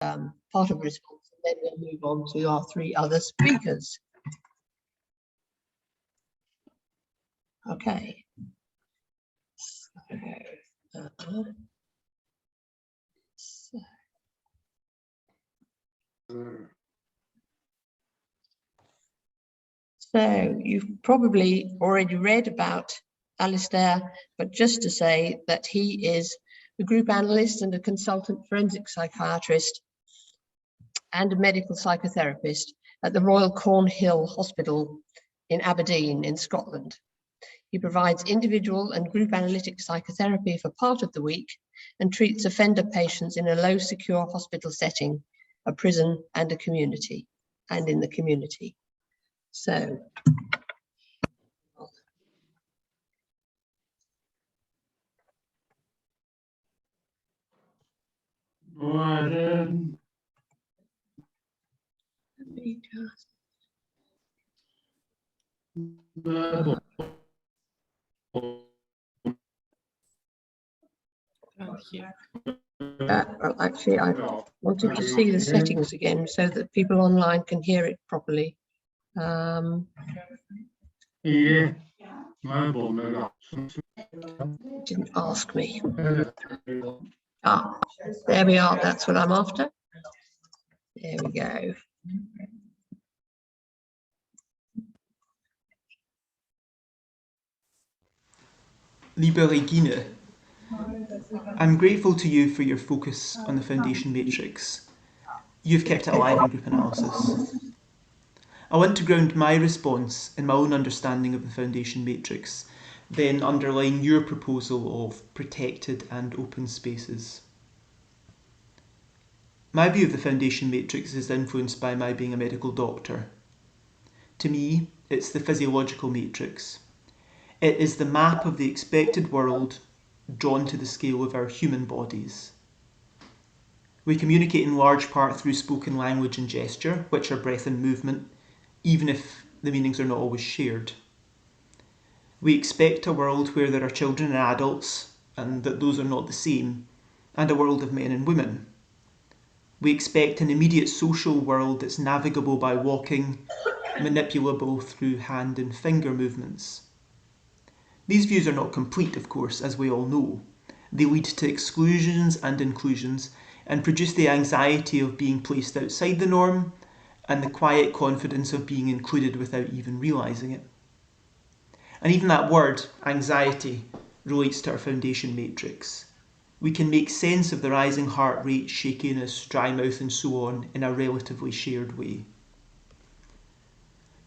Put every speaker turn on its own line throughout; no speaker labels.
part of response, and then we'll move on to our three other speakers. Okay. So you've probably already read about Alistair, but just to say that he is a group analyst and a consultant forensic psychiatrist and a medical psychotherapist at the Royal Cornhill Hospital in Aberdeen in Scotland. He provides individual and group analytic psychotherapy for part of the week and treats offender patients in a low secure hospital setting, a prison and a community, and in the community. So, well, actually, I wanted to see the settings again so that people online can hear it properly. Didn't ask me. Ah, there we are. That's what I'm after. There we go.
Liebe Regine, I'm grateful to you for your focus on the foundation matrix. You've kept it alive in group analysis. I want to ground my response in my own understanding of the foundation matrix, then underline your proposal of protected and open spaces. My view of the foundation matrix is influenced by my being a medical doctor. To me, it's the physiological matrix. It is the map of the expected world drawn to the scale of our human bodies. We communicate in large part through spoken language and gesture, which are breath and movement, even if the meanings are not always shared. We expect a world where there are children and adults, and that those are not the same, and a world of men and women. We expect an immediate social world that's navigable by walking, manipulable through hand and finger movements. These views are not complete, of course, as we all know. They lead to exclusions and inclusions and produce the anxiety of being placed outside the norm and the quiet confidence of being included without even realising it. And even that word, anxiety, relates to our foundation matrix. We can make sense of the rising heart rate, shakiness, dry mouth and so on in a relatively shared way.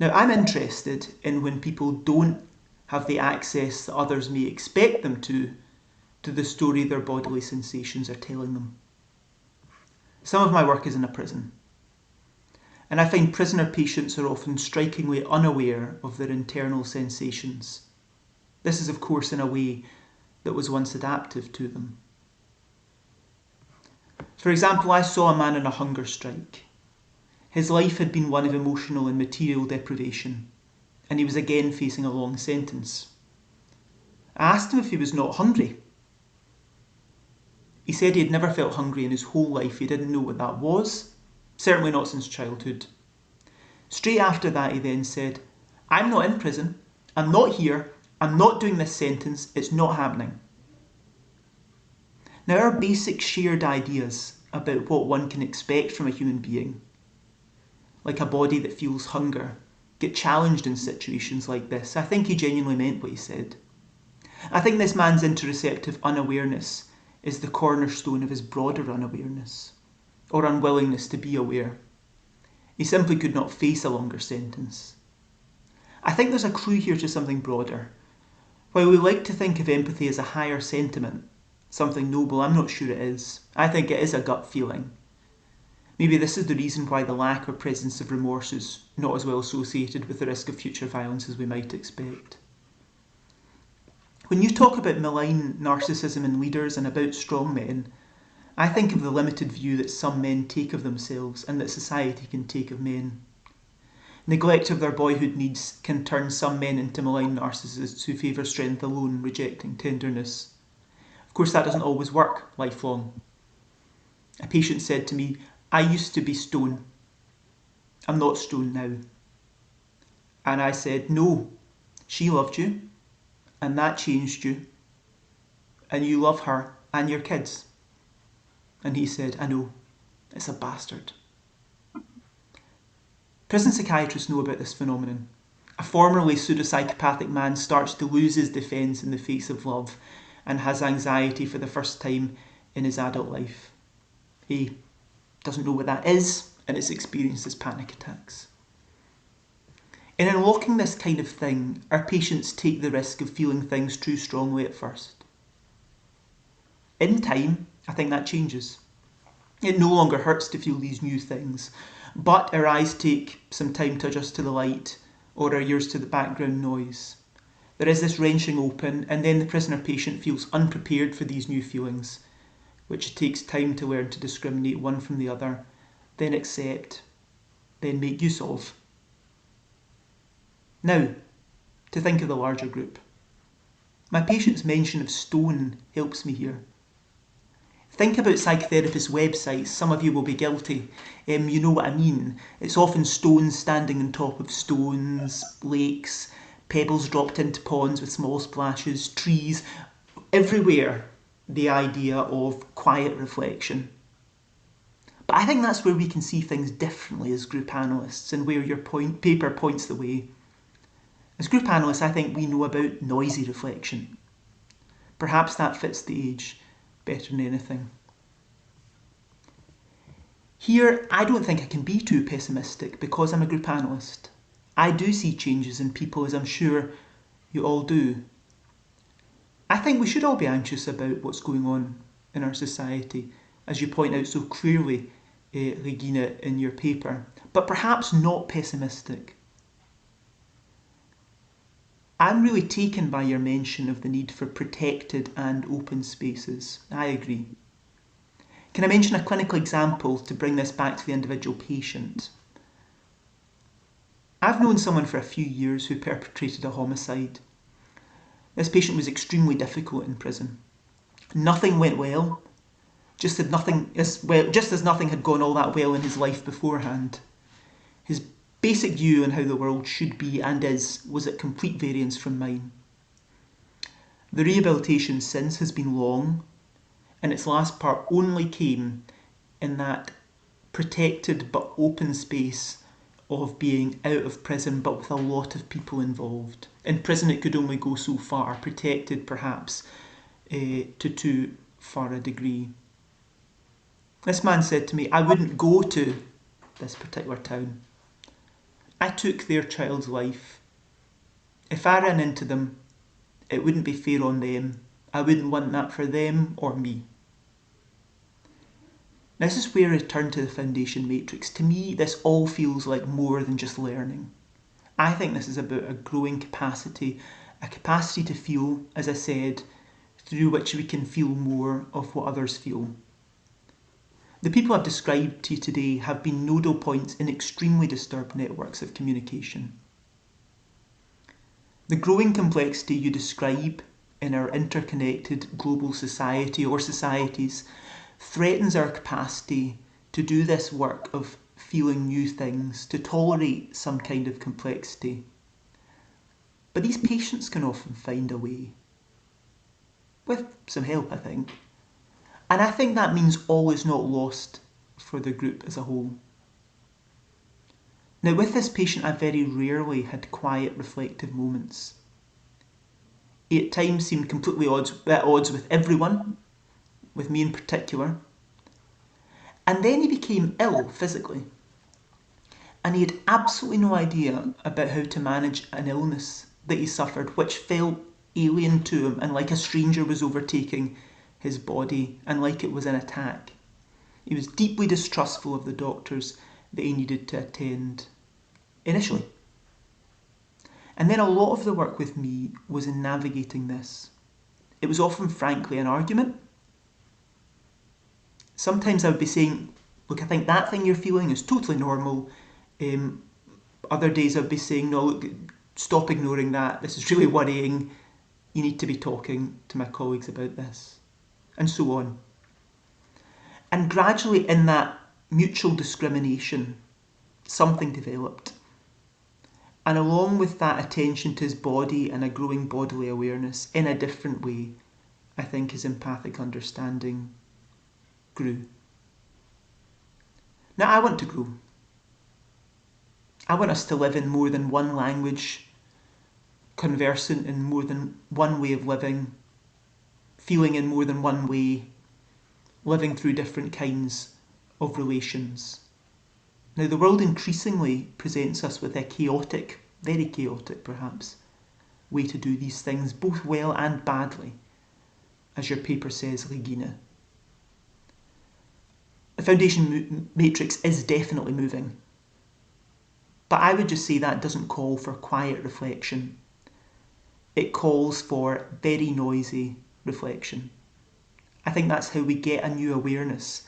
Now, I'm interested in when people don't have the access that others may expect them to the story their bodily sensations are telling them. Some of my work is in a prison, and I find prisoner patients are often strikingly unaware of their internal sensations. This is, of course, in a way that was once adaptive to them. For example, I saw a man on a hunger strike. His life had been one of emotional and material deprivation, and he was again facing a long sentence. I asked him if he was not hungry. He said he had never felt hungry in his whole life. He didn't know what that was, certainly not since childhood. Straight after that, he then said, "I'm not in prison, I'm not here, I'm not doing this sentence, it's not happening." Now, our basic shared ideas about what one can expect from a human being, like a body that feels hunger, get challenged in situations like this. I think he genuinely meant what he said. I think this man's interoceptive unawareness is the cornerstone of his broader unawareness, or unwillingness to be aware. He simply could not face a longer sentence. I think there's a clue here to something broader. While we like to think of empathy as a higher sentiment, something noble, I'm not sure it is. I think it is a gut feeling. Maybe this is the reason why the lack or presence of remorse is not as well associated with the risk of future violence as we might expect. When you talk about malign narcissism in leaders and about strong men, I think of the limited view that some men take of themselves and that society can take of men. Neglect of their boyhood needs can turn some men into malign narcissists who favour strength alone, rejecting tenderness. Of course, that doesn't always work lifelong. A patient said to me, I used to be stone. I'm not stone now. And I said, no, she loved you, and that changed you, and you love her and your kids. And he said, I know, it's a bastard. Prison psychiatrists know about this phenomenon. A formerly pseudo-psychopathic man starts to lose his defence in the face of love and has anxiety for the first time in his adult life. He doesn't know what that is, and it's experienced as panic attacks. In unlocking this kind of thing, our patients take the risk of feeling things too strongly at first. In time, I think that changes. It no longer hurts to feel these new things, but our eyes take some time to adjust to the light, or our ears to the background noise. There is this wrenching open, and then the prisoner patient feels unprepared for these new feelings, which it takes time to learn to discriminate one from the other, then accept, then make use of. Now, to think of the larger group. My patient's mention of stone helps me here. Think about psychotherapists' websites. Some of you will be guilty. You know what I mean. It's often stones standing on top of stones, lakes, pebbles dropped into ponds with small splashes, trees. Everywhere, the idea of quiet reflection. But I think that's where we can see things differently as group analysts, and where your paper points the way. As group analysts, I think we know about noisy reflection. Perhaps that fits the age better than anything. Here, I don't think I can be too pessimistic because I'm a group analyst. I do see changes in people, as I'm sure you all do. I think we should all be anxious about what's going on in our society, as you point out so clearly, Regine, in your paper, but perhaps not pessimistic. I'm really taken by your mention of the need for protected and open spaces. I agree. Can I mention a clinical example to bring this back to the individual patient? I've known someone for a few years who perpetrated a homicide. This patient was extremely difficult in prison. Nothing went well, just as nothing had gone all that well in his life beforehand. His basic view on how the world should be and is was at complete variance from mine. The rehabilitation since has been long, and its last part only came in that protected but open space of being out of prison but with a lot of people involved. In prison it could only go so far, protected perhaps to too far a degree. This man said to me, I wouldn't go to this particular town. I took their child's life. If I ran into them, it wouldn't be fair on them. I wouldn't want that for them or me. This is where I return to the foundation matrix. To me, this all feels like more than just learning. I think this is about a growing capacity, a capacity to feel, as I said, through which we can feel more of what others feel. The people I've described to you today have been nodal points in extremely disturbed networks of communication. The growing complexity you describe in our interconnected global society or societies threatens our capacity to do this work of feeling new things, to tolerate some kind of complexity. But these patients can often find a way. With some help, I think. And I think that means all is not lost for the group as a whole. Now, with this patient, I very rarely had quiet, reflective moments. He at times seemed completely at odds with everyone, with me in particular. And then he became ill physically. And he had absolutely no idea about how to manage an illness that he suffered, which felt alien to him and like a stranger was overtaking his body and like it was an attack. He was deeply distrustful of the doctors that he needed to attend initially. And then a lot of the work with me was in navigating this. It was often, frankly, an argument. Sometimes I would be saying, look, I think that thing you're feeling is totally normal. Other days I would be saying, no, look, stop ignoring that. This is really worrying. You need to be talking to my colleagues about this. And so on. And gradually in that mutual discrimination, something developed. And along with that attention to his body and a growing bodily awareness in a different way, I think his empathic understanding grew. Now I want to grow. I want us to live in more than one language, conversant in more than one way of living, feeling in more than one way, living through different kinds of relations. Now the world increasingly presents us with a chaotic, very chaotic perhaps, way to do these things, both well and badly, as your paper says, Regine. The foundation matrix is definitely moving, but I would just say that doesn't call for quiet reflection. It calls for very noisy reflection. I think that's how we get a new awareness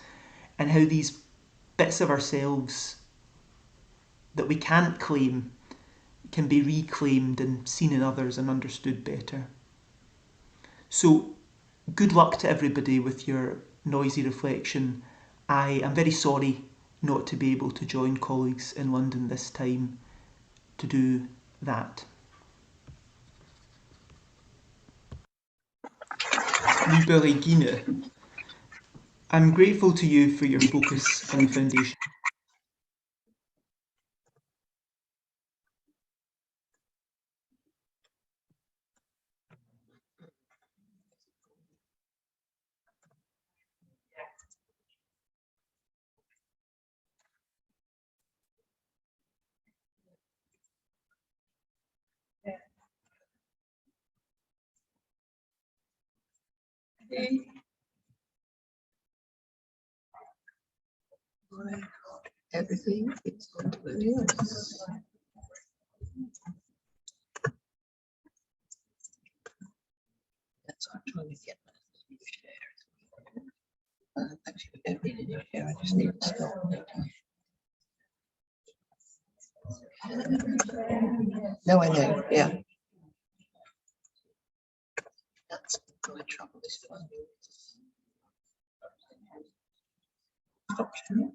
and how these bits of ourselves that we can't claim can be reclaimed and seen in others and understood better. So good luck to everybody with your noisy reflection. I am very sorry not to be able to join colleagues in London this time to do that. Liebe Regine, I'm grateful to you for your focus on the foundation.
Everything is on to else. That's what I'm trying to get that share. Actually, we don't need any share, I just need to stop. No, I know, yeah. That's my trouble, this one. Stop sharing.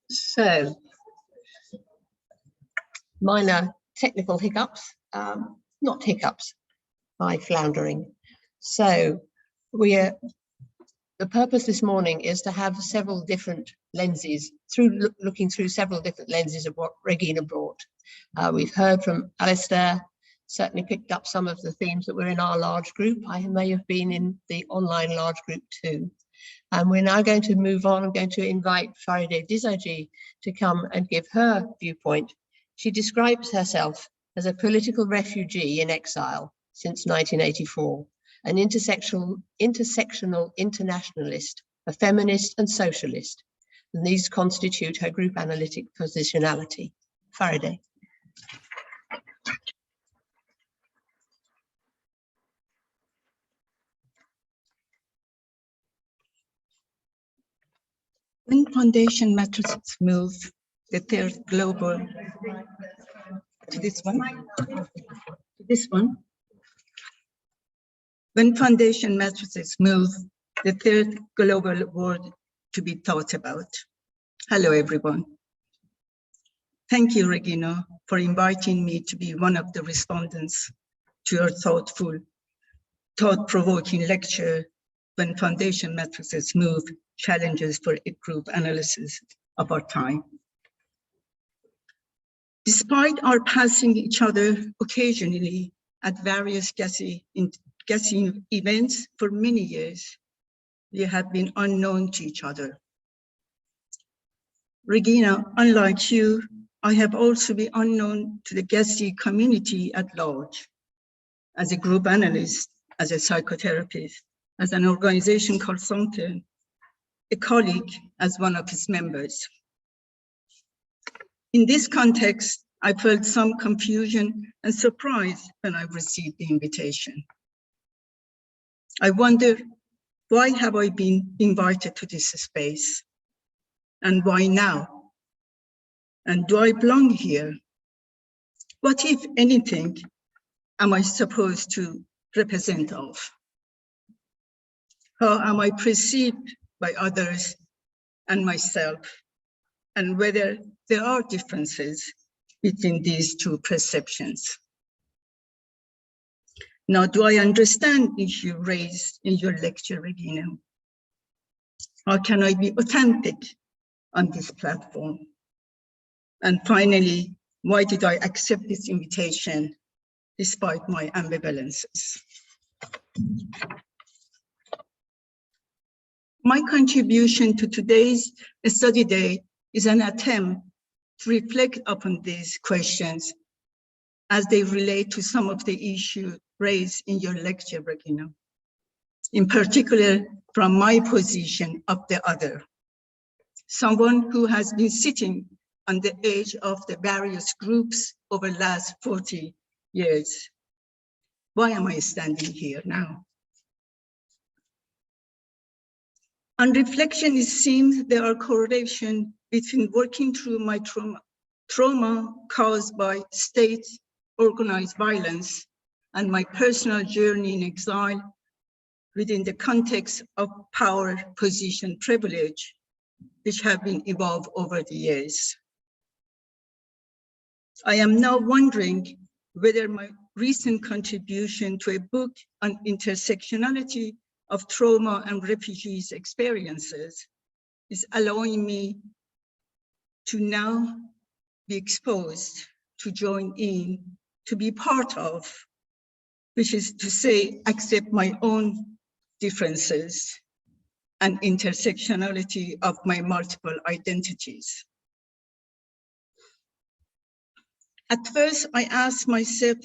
So, minor technical hiccups, not hiccups, by floundering. So, the purpose this morning is to have several different lenses, looking through several different lenses of what Regine brought. We've heard from Alistair, certainly picked up some of the themes that were in our large group. I may have been in the online large group too. And we're now going to move on. I'm going to invite Farideh Dizadji to come and give her viewpoint. She describes herself as a political refugee in exile since 1984, an intersectional internationalist, a feminist and socialist. And these constitute her group analytic positionality. Farideh.
When foundation matrices move the third global to this one, when foundation matrices move the third global world to be thought about. Hello, everyone. Thank you, Regine, for inviting me to be one of the respondents to your thought-provoking lecture, When Foundation Matrices Move, Challenges for a Group Analysis of Our Time. Despite our passing each other occasionally at various guessing events for many years, we have been unknown to each other. Regine, unlike you, I have also been unknown to the guessing community at large, as a group analyst, as a psychotherapist, as an organization consultant, a colleague as one of its members. In this context, I felt some confusion and surprise when I received the invitation. I wonder, why have I been invited to this space? And why now? And do I belong here? What, if anything, am I supposed to represent of? How am I perceived by others and myself? And whether there are differences between these two perceptions. Now, do I understand the issue raised in your lecture, Regine? How can I be authentic on this platform? And finally, why did I accept this invitation despite my ambivalences? My contribution to today's study day is an attempt to reflect upon these questions as they relate to some of the issues raised in your lecture, Regina, in particular from my position of the other, someone who has been sitting on the edge of the various groups over the last 40 years. Why am I standing here now? On reflection, it seems there are correlations between working through my trauma caused by state-organized violence and my personal journey in exile within the context of power, position, privilege, which have been evolved over the years. I am now wondering whether my recent contribution to a book on intersectionality of trauma and refugees' experiences is allowing me to now be exposed, to join in, to be part of, which is to say, accept my own differences and intersectionality of my multiple identities. At first, I asked myself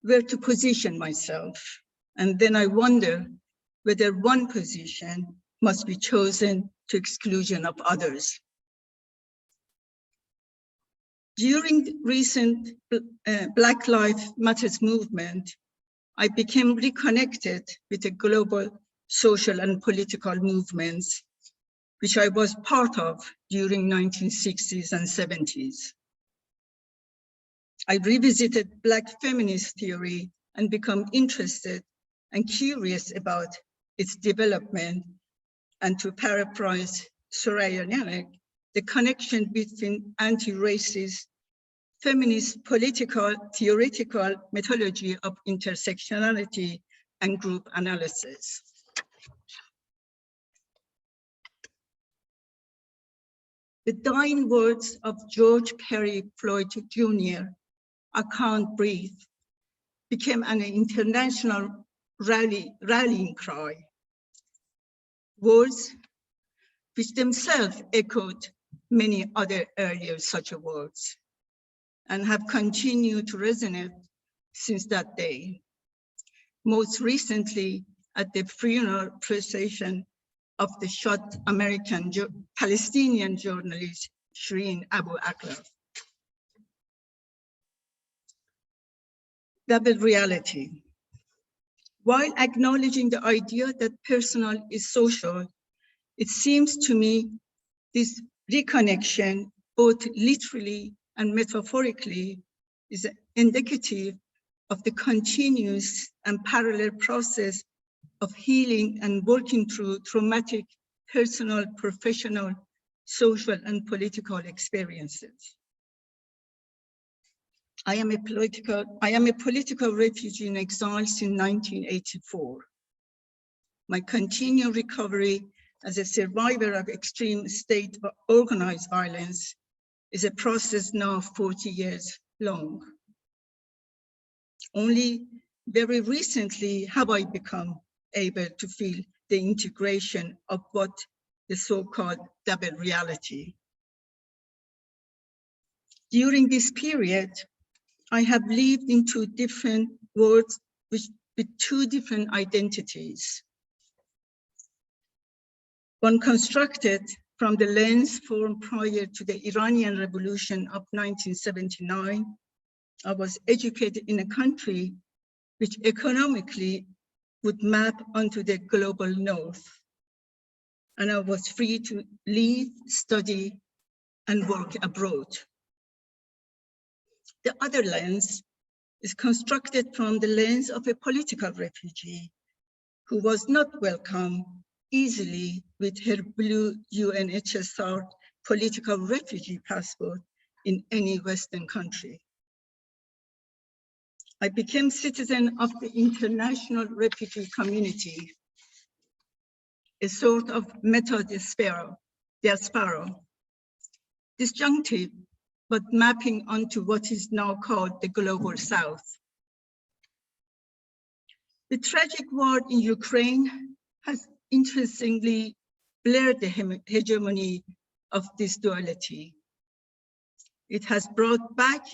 where to position myself, and then I wonder whether one position must be chosen to exclusion of others. During the recent Black Lives Matter movement, I became reconnected with the global social and political movements, which I was part of during 1960s and 70s. I revisited Black feminist theory and become interested and curious about its development, and to paraphrase Soraya Nanek, the connection between anti-racist, feminist, political, theoretical methodology of intersectionality and group analysis. The dying words of George Perry Floyd Jr., "I can't breathe," became an international rallying cry. Words which themselves echoed many other earlier such words and have continued to resonate since that day. Most recently at the funeral procession of the shot Palestinian journalist Shireen Abu Akleh. Double reality. While acknowledging the idea that personal is social, it seems to me this reconnection, both literally and metaphorically, is indicative of the continuous and parallel process of healing and working through traumatic, personal, professional, social, and political experiences. I am a political refugee in exile since 1984. My continued recovery as a survivor of extreme state organized violence is a process now 40 years long. Only very recently have I become able to feel the integration of what the so-called double reality. During this period, I have lived in two different worlds with two different identities. One constructed from the lens formed prior to the Iranian Revolution of 1979. I was educated in a country which economically would map onto the global north. And I was free to live, study, and work abroad. The other lens is constructed from the lens of a political refugee who was not welcome easily with her blue UNHCR political refugee passport in any Western country. I became citizen of the international refugee community, a sort of meta-diaspora, disjunctive, but mapping onto what is now called the Global South. The tragic war in Ukraine has interestingly blurred the hegemony of this duality. It has brought back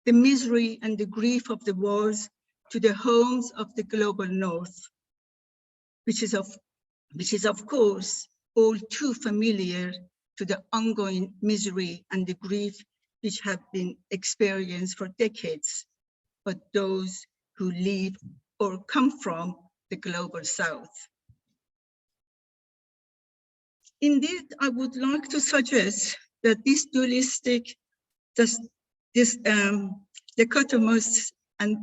the misery and the grief of the wars to the homes of the global North, which is of course all too familiar to the ongoing misery and the grief which have been experienced for decades, but those who live or come from the global South. Indeed, I would like to suggest that this dualistic, dichotomous and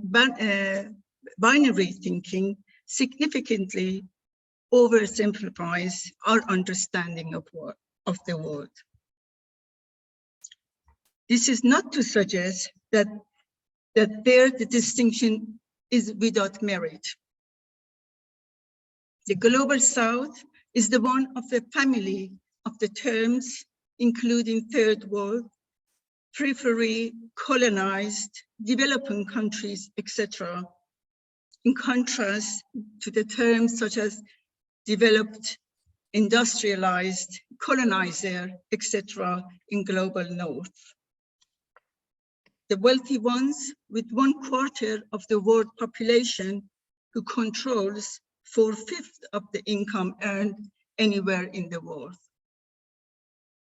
binary thinking significantly oversimplifies our understanding of the world. This is not to suggest that there the distinction is without merit. The global South is the one of the family of the terms, including third world, periphery, colonized, developing countries, etc., in contrast to the terms such as developed, industrialized, colonizer, etc., in global North. The wealthy ones with 1/4 of the world population who controls 4/5 of the income earned anywhere in the world.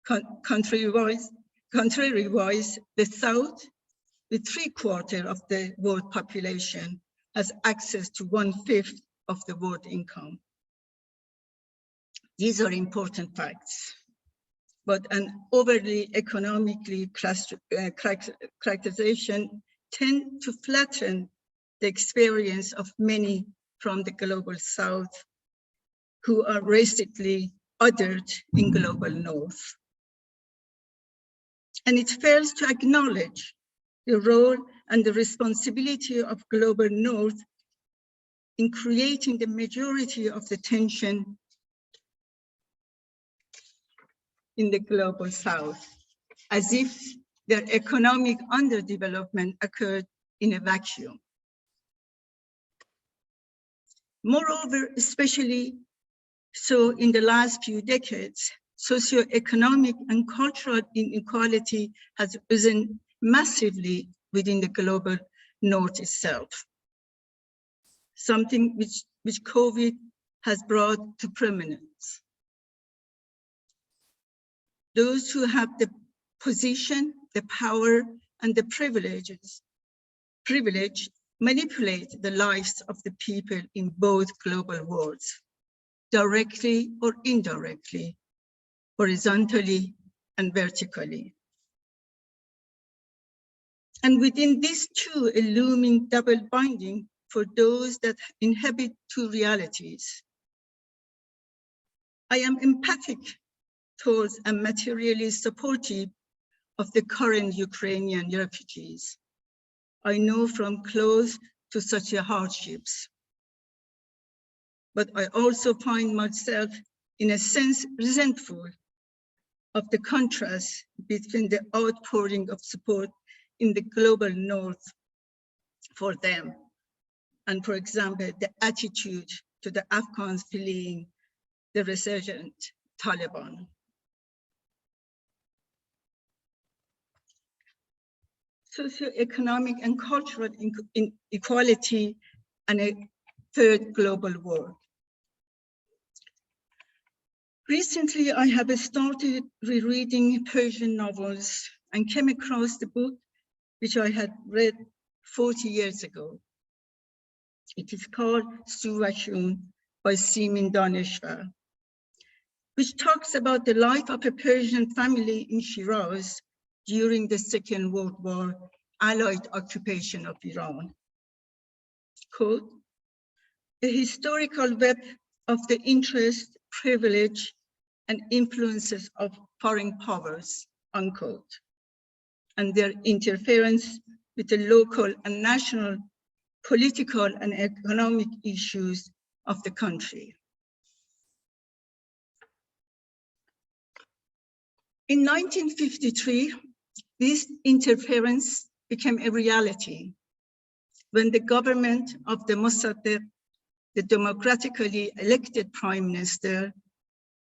Contrary-wise, the South, with 3/4 of the world population, has access to 1/5 of the world income. These are important facts, but an overly economically characterization tend to flatten the experience of many from the global South who are racially othered in global North. And it fails to acknowledge the role and the responsibility of global North in creating the majority of the tension in the global South, as if their economic underdevelopment occurred in a vacuum. Moreover, especially so in the last few decades, socioeconomic and cultural inequality has risen massively within the global North itself, something which COVID has brought to prominence. Those who have the position, the power, and the privilege manipulate the lives of the people in both global worlds, directly or indirectly, horizontally and vertically. And within these two, a looming double binding for those that inhabit two realities. I am empathic towards and materially supportive of the current Ukrainian refugees. I know from close to such hardships. But I also find myself, in a sense, resentful of the contrast between the outpouring of support in the global North for them, and for example, the attitude to the Afghans fleeing the resurgent Taliban. Socioeconomic and cultural inequality and a third global war. Recently, I have started rereading Persian novels and came across the book which I had read 40 years ago. It is called Suvashun by Simin Daneshvar, which talks about the life of a Persian family in Shiraz during the Second World War Allied occupation of Iran. Quote, a historical web of the interest, privilege, and influences of foreign powers, unquote, and their interference with the local and national political and economic issues of the country. In 1953, this interference became a reality when the government of the Mossadegh, the democratically elected prime minister,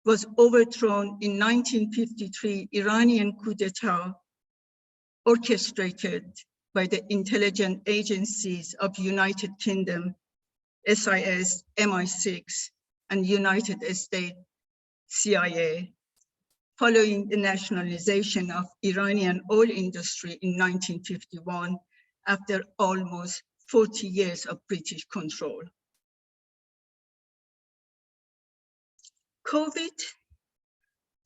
was overthrown in 1953 Iranian coup d'etat orchestrated by the intelligence agencies of United Kingdom, SIS, MI6, and United States, CIA, following the nationalization of Iranian oil industry in 1951 after almost 40 years of British control. COVID,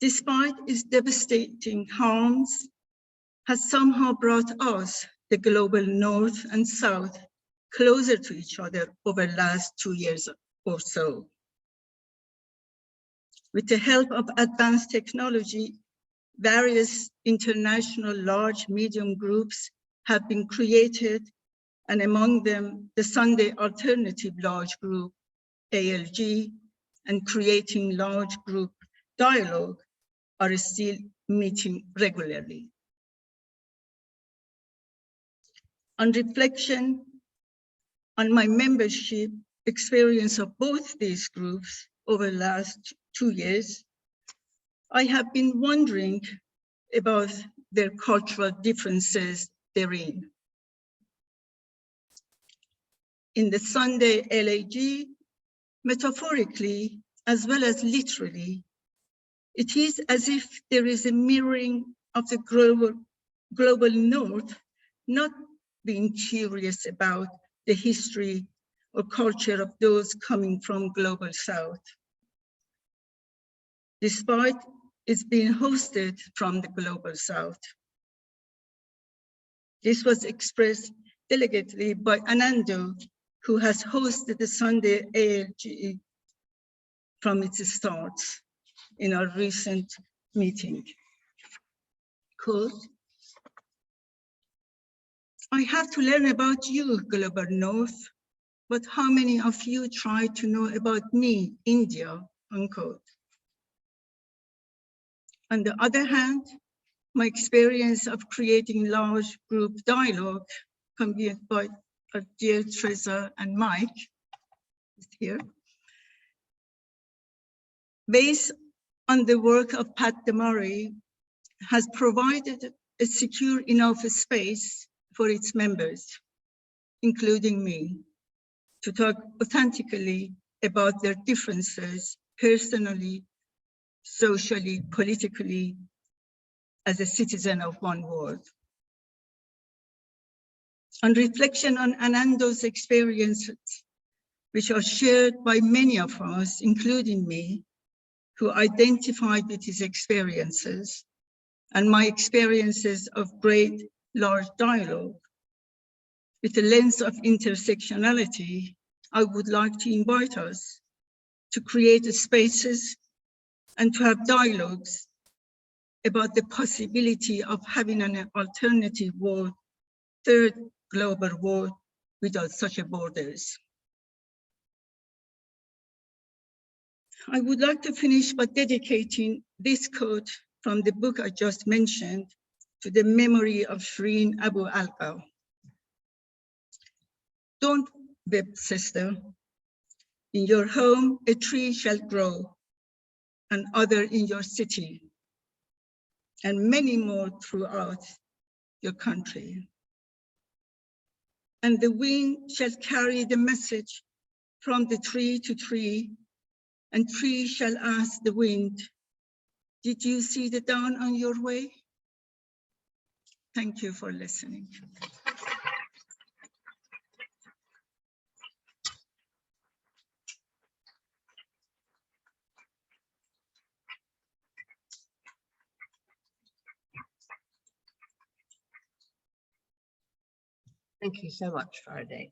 despite its devastating harms, has somehow brought us, the global North and South, closer to each other over the last 2 years or so. With the help of advanced technology, various international large medium groups have been created, and among them, the Sunday Alternative Large Group, ALG, and Creating Large Group Dialogue are still meeting regularly. On reflection on my membership experience of both these groups over the last 2 years, I have been wondering about their cultural differences therein. In the Sunday LAG, metaphorically as well as literally, it is as if there is a mirroring of the global North not being curious about the history or culture of those coming from global South, despite it's being hosted from the global South. This was expressed delicately by Anando, who has hosted the Sunday ALG from its start in our recent meeting. Quote, I have to learn about you, global North, but how many of you try to know about me, India, unquote. On the other hand, my experience of creating large group dialogue, convened by our dear Teresa and Mike, is here, based on the work of Pat DeMurray, has provided a secure enough space for its members, including me, to talk authentically about their differences personally, socially, politically, as a citizen of one world. On reflection on Anando's experiences, which are shared by many of us, including me, who identified with his experiences, and my experiences of great large dialogue, with the lens of intersectionality, I would like to invite us to create spaces and to have dialogues about the possibility of having an alternative world, third global world, without such borders. I would like to finish by dedicating this quote from the book I just mentioned to the memory of Shireen Abu Alqa. Don't weep, sister. In your home, a tree shall grow, and other in your city, and many more throughout your country. And the wind shall carry the message from the tree to tree, and tree shall ask the wind, did you see the dawn on your way? Thank you for listening.
Thank you so much, Faraday.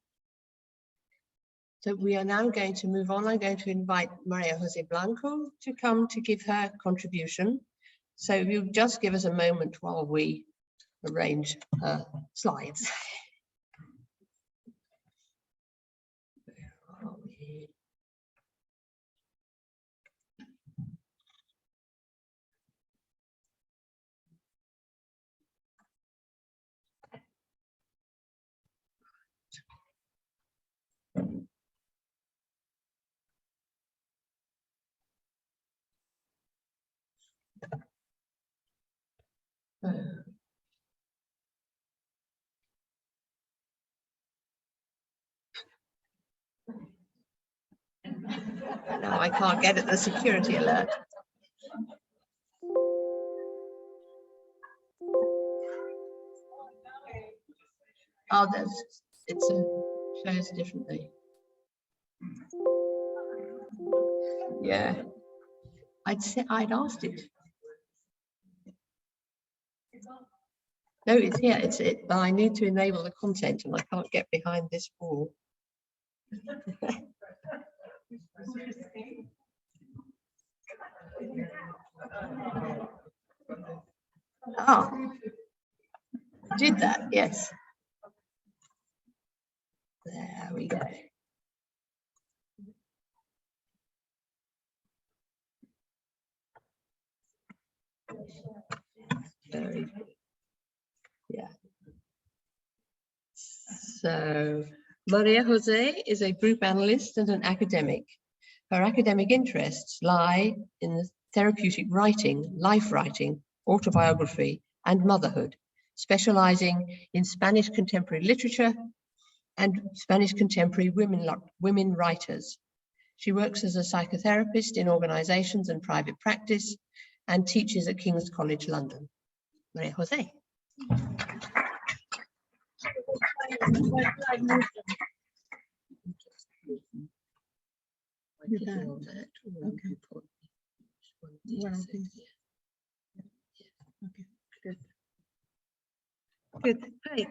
So we are now going to move on. I'm going to invite Maria-José Blanco to come to give her contribution. So if you just give us a moment while we arrange her slides. Where are we? No, I can't get at the security alert. Oh, it shows differently. Yeah, I'd asked it. No, it's here. But I need to enable the content, and I can't get behind this wall. Oh, did that? Yes. There we go. Very good. Yeah. So Maria-José is a group analyst and an academic. Her academic interests lie in the therapeutic writing, life writing, autobiography, and motherhood, specializing in Spanish contemporary literature and Spanish contemporary women writers. She works as a psychotherapist in organizations and private practice and teaches at King's College London. Maria-José.
Good. Hi.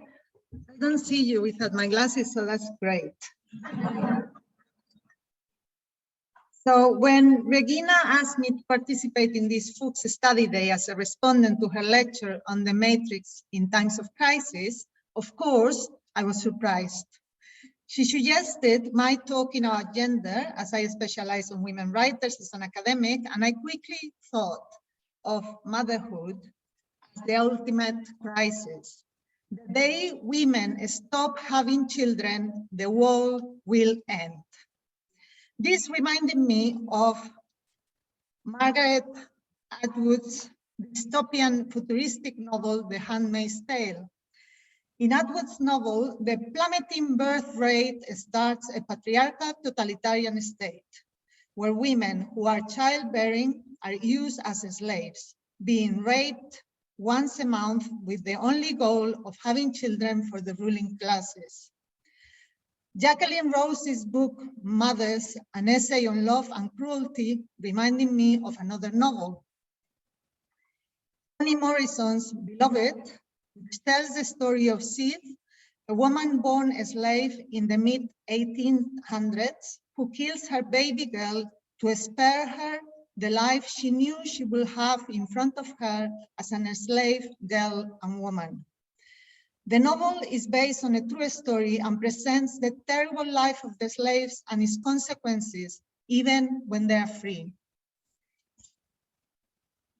I don't see you without my glasses, so that's great. So when Regina asked me to participate in this Foulkes Study Day as a respondent to her lecture on the matrix in times of crisis, of course, I was surprised. She suggested my talk in our gender, as I specialize on women writers as an academic, and I quickly thought of motherhood as the ultimate crisis. The day women stop having children, the world will end. This reminded me of Margaret Atwood's dystopian futuristic novel, The Handmaid's Tale. In Atwood's novel, the plummeting birth rate starts a patriarchal totalitarian state, where women who are childbearing are used as slaves, being raped once a month with the only goal of having children for the ruling classes. Jacqueline Rose's book, Mothers, an essay on love and cruelty, reminded me of another novel. Toni Morrison's Beloved, which tells the story of Sith, a woman born a slave in the mid-1800s who kills her baby girl to spare her the life she knew she will have in front of her as an enslaved girl and woman. The novel is based on a true story and presents the terrible life of the slaves and its consequences, even when they are free.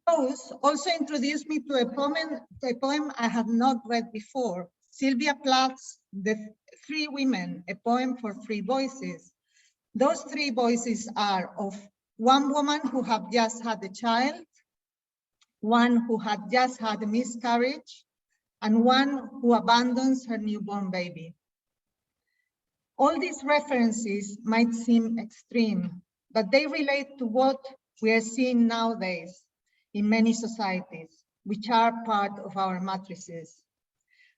Rose also introduced me to a poem I had not read before, Sylvia Plath's The Three Women, a poem for three voices. Those three voices are of one woman who had just had a child, one who had just had a miscarriage, and one who abandons her newborn baby. All these references might seem extreme, but they relate to what we are seeing nowadays in many societies, which are part of our matrices.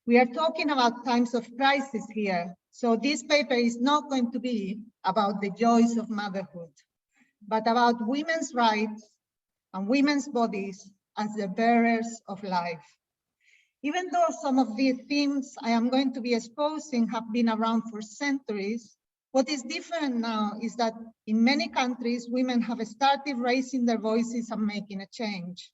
We are talking about times of crisis here, so this paper is not going to be about the joys of motherhood, but about women's rights and women's bodies as the bearers of life. Even though some of the themes I am going to be exposing have been around for centuries, what is different now is that in many countries, women have started raising their voices and making a change.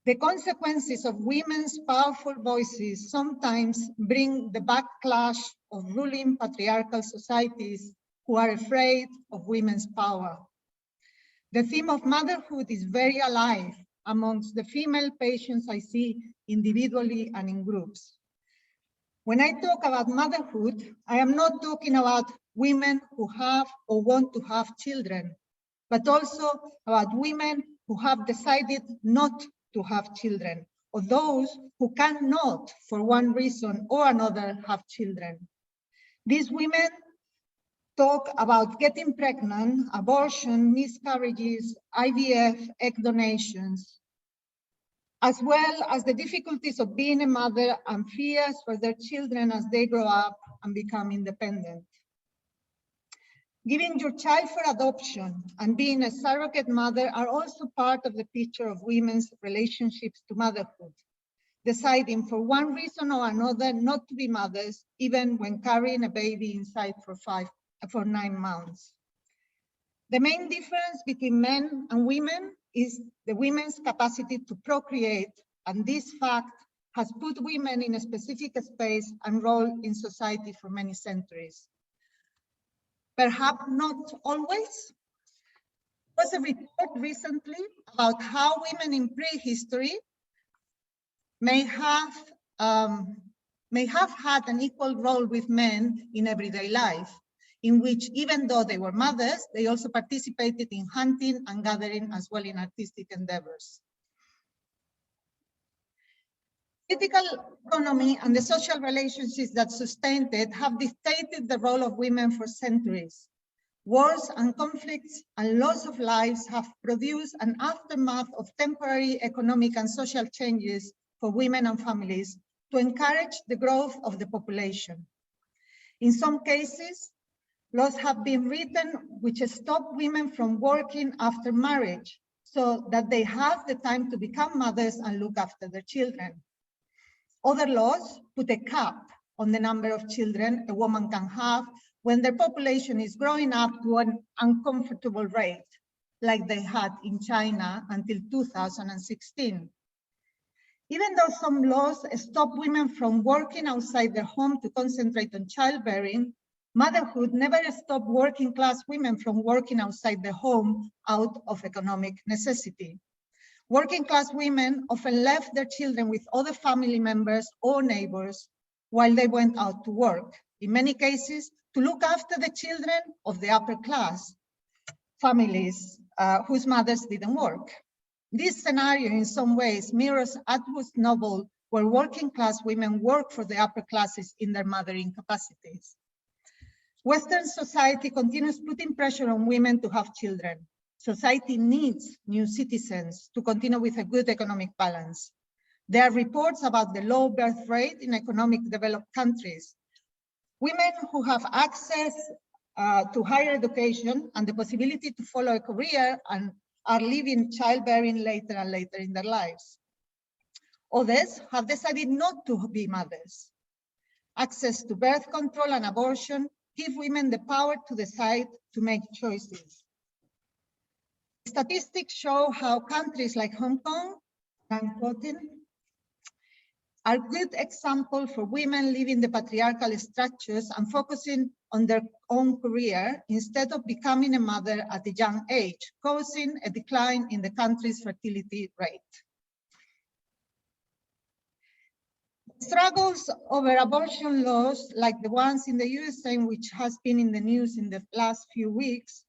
The consequences of women's powerful voices sometimes bring the backlash of ruling patriarchal societies who are afraid of women's power. The theme of motherhood is very alive amongst the female patients I see individually and in groups. When I talk about motherhood, I am not talking about women who have or want to have children, but also about women who have decided not to have children, or those who cannot, for one reason or another, have children. These women talk about getting pregnant, abortion, miscarriages, IVF, egg donations, as well as the difficulties of being a mother and fears for their children as they grow up and become independent. Giving your child for adoption and being a surrogate mother are also part of the picture of women's relationships to motherhood, deciding for one reason or another not to be mothers, even when carrying a baby inside for 9 months. The main difference between men and women is the women's capacity to procreate, and this fact has put women in a specific space and role in society for many centuries. Perhaps not always. There was a report recently about how women in prehistory may have had an equal role with men in everyday life, in which even though they were mothers, they also participated in hunting and gathering as well in artistic endeavors. Political economy and the social relationships that sustained it have dictated the role of women for centuries. Wars and conflicts and loss of lives have produced an aftermath of temporary economic and social changes for women and families to encourage the growth of the population. In some cases, laws have been written which stop women from working after marriage so that they have the time to become mothers and look after their children. Other laws put a cap on the number of children a woman can have when their population is growing up to an uncomfortable rate, like they had in China until 2016. Even though some laws stop women from working outside their home to concentrate on childbearing, motherhood never stopped working class women from working outside the home out of economic necessity. Working class women often left their children with other family members or neighbors while they went out to work, in many cases to look after the children of the upper class families whose mothers didn't work. This scenario in some ways mirrors Atwood's novel where working class women work for the upper classes in their mothering capacities. Western society continues putting pressure on women to have children. Society needs new citizens to continue with a good economic balance. There are reports about the low birth rate in economic developed countries. Women who have access to higher education and the possibility to follow a career and are leaving childbearing later and later in their lives. Others have decided not to be mothers. Access to birth control and abortion give women the power to decide to make choices. Statistics show how countries like Hong Kong and Wotton are good examples for women leaving the patriarchal structures and focusing on their own career instead of becoming a mother at a young age, causing a decline in the country's fertility rate. Struggles over abortion laws, like the ones in the USA, which has been in the news in the last few weeks,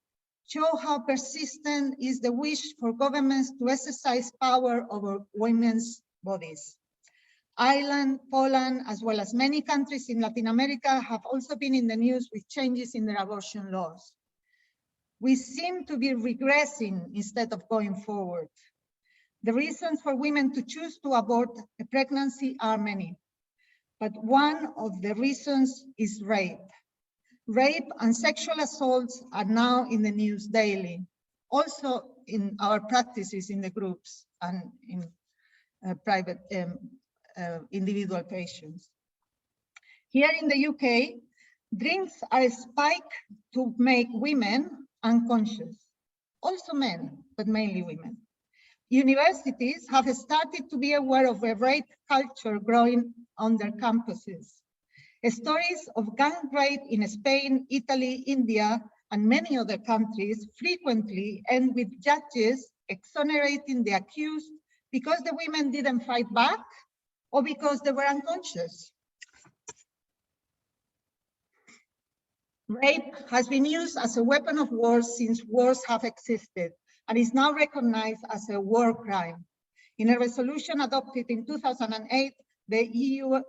show how persistent is the wish for governments to exercise power over women's bodies. Ireland, Poland, as well as many countries in Latin America have also been in the news with changes in their abortion laws. We seem to be regressing instead of going forward. The reasons for women to choose to abort a pregnancy are many, but one of the reasons is rape. Rape and sexual assaults are now in the news daily, also in our practices in the groups and in private individual patients. Here in the UK, drinks are spiked to make women unconscious, also men, but mainly women. Universities have started to be aware of a rape culture growing on their campuses. Stories of gang rape in Spain, Italy, India, and many other countries frequently end with judges exonerating the accused because the women didn't fight back or because they were unconscious. Rape has been used as a weapon of war since wars have existed and is now recognized as a war crime. In a resolution adopted in 2008, the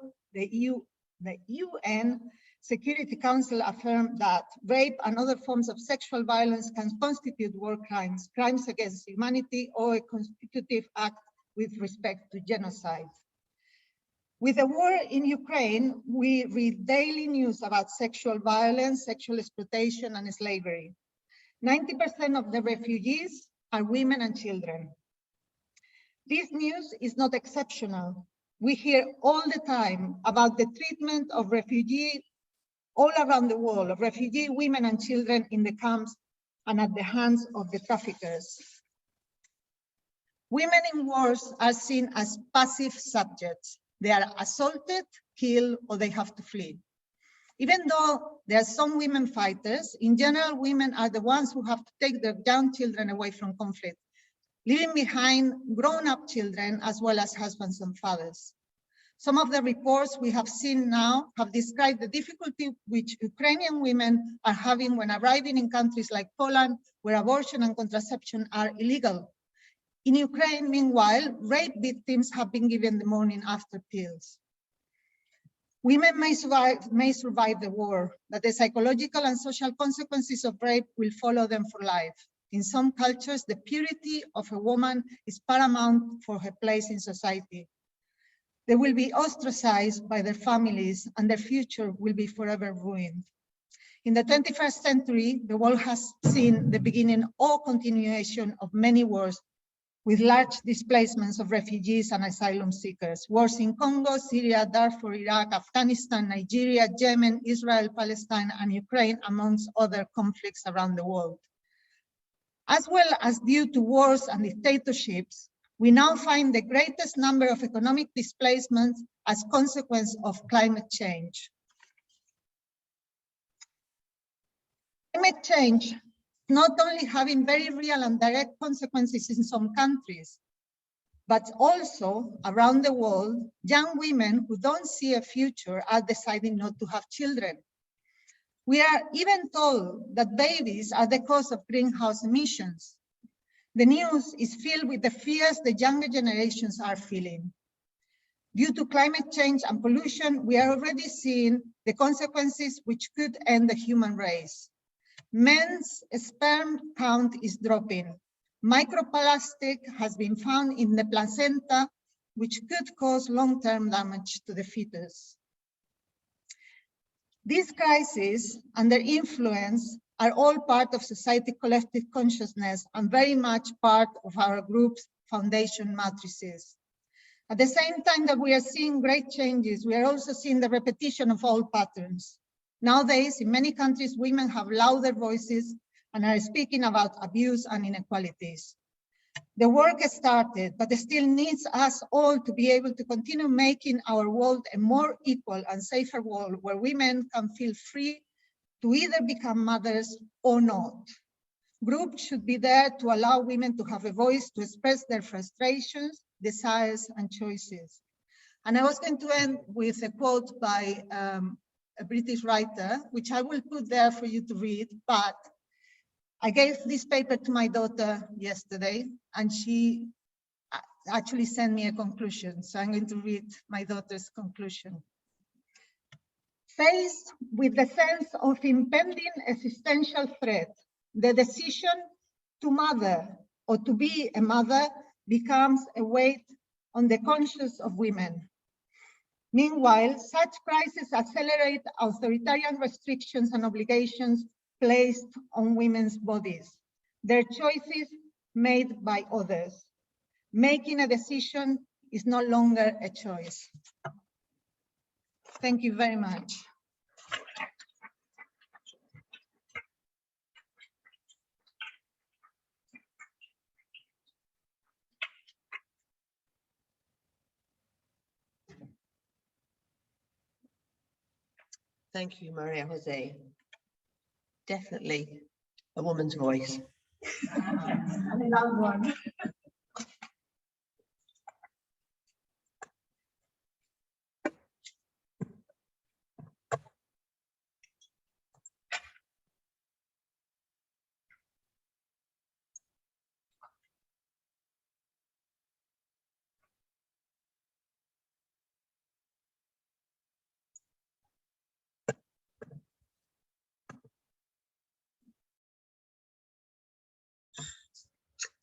UN Security Council affirmed that rape and other forms of sexual violence can constitute war crimes, crimes against humanity, or a constitutive act with respect to genocide. With the war in Ukraine, we read daily news about sexual violence, sexual exploitation, and slavery. 90% of the refugees are women and children. This news is not exceptional. We hear all the time about the treatment of refugees all around the world, of refugee women and children in the camps and at the hands of the traffickers. Women in wars are seen as passive subjects. They are assaulted, killed, or they have to flee. Even though there are some women fighters, in general, women are the ones who have to take their young children away from conflict, leaving behind grown-up children as well as husbands and fathers. Some of the reports we have seen now have described the difficulty which Ukrainian women are having when arriving in countries like Poland, where abortion and contraception are illegal. In Ukraine, meanwhile, rape victims have been given the morning after pills. Women may survive the war, but the psychological and social consequences of rape will follow them for life. In some cultures, the purity of a woman is paramount for her place in society. They will be ostracized by their families and their future will be forever ruined. In the 21st century, the world has seen the beginning or continuation of many wars with large displacements of refugees and asylum seekers. Wars in Congo, Syria, Darfur, Iraq, Afghanistan, Nigeria, Yemen, Israel, Palestine, and Ukraine, amongst other conflicts around the world. As well as due to wars and dictatorships, we now find the greatest number of economic displacements as consequence of climate change. Climate change not only having very real and direct consequences in some countries, but also around the world, young women who don't see a future are deciding not to have children. We are even told that babies are the cause of greenhouse emissions. The news is filled with the fears the younger generations are feeling. Due to climate change and pollution, we are already seeing the consequences which could end the human race. Men's sperm count is dropping. Microplastic has been found in the placenta, which could cause long-term damage to the fetus. These crises and their influence are all part of society collective consciousness and very much part of our group's foundation matrices. At the same time that we are seeing great changes, we are also seeing the repetition of old patterns. Nowadays, in many countries, women have louder voices and are speaking about abuse and inequalities. The work has started, but it still needs us all to be able to continue making our world a more equal and safer world where women can feel free to either become mothers or not. Groups should be there to allow women to have a voice to express their frustrations, desires, and choices. And I was going to end with a quote by a British writer, which I will put there for you to read, but I gave this paper to my daughter yesterday, and she actually sent me a conclusion. So I'm going to read my daughter's conclusion. Faced with the sense of impending existential threat, the decision to mother or to be a mother becomes a weight on the conscience of women. Meanwhile, such crises accelerate authoritarian restrictions and obligations placed on women's bodies, their choices made by others. Making a decision is no longer a choice. Thank you very much.
Thank you, Maria-José. Definitely a woman's voice.
And a loud one.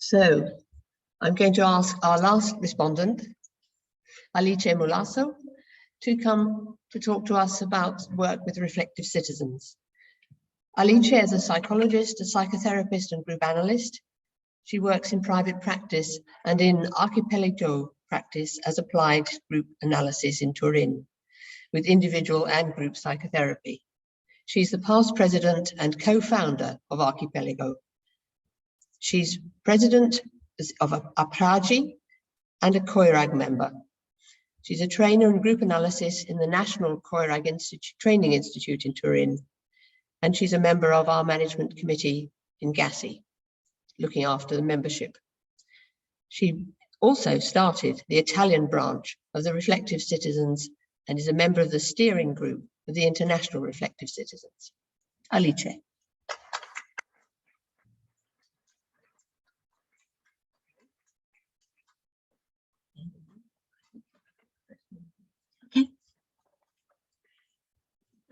So I'm going to ask our last respondent, Alicia Mulasso, to come to talk to us about work with reflective citizens. Alicia is a psychologist, a psychotherapist and group analyst. She works in private practice and in archipelago practice as applied group analysis in Turin with individual and group psychotherapy. She's the past president and co-founder of Archipelago. She's president of APRAGI and a COIRAG member. She's a trainer in group analysis in the National COIRAG Training Institute in Turin. And she's a member of our management committee in GASI, looking after the membership. She also started the Italian branch of the Reflective Citizens and is a member of the steering group of the International Reflective Citizens. Alicia.
Okay.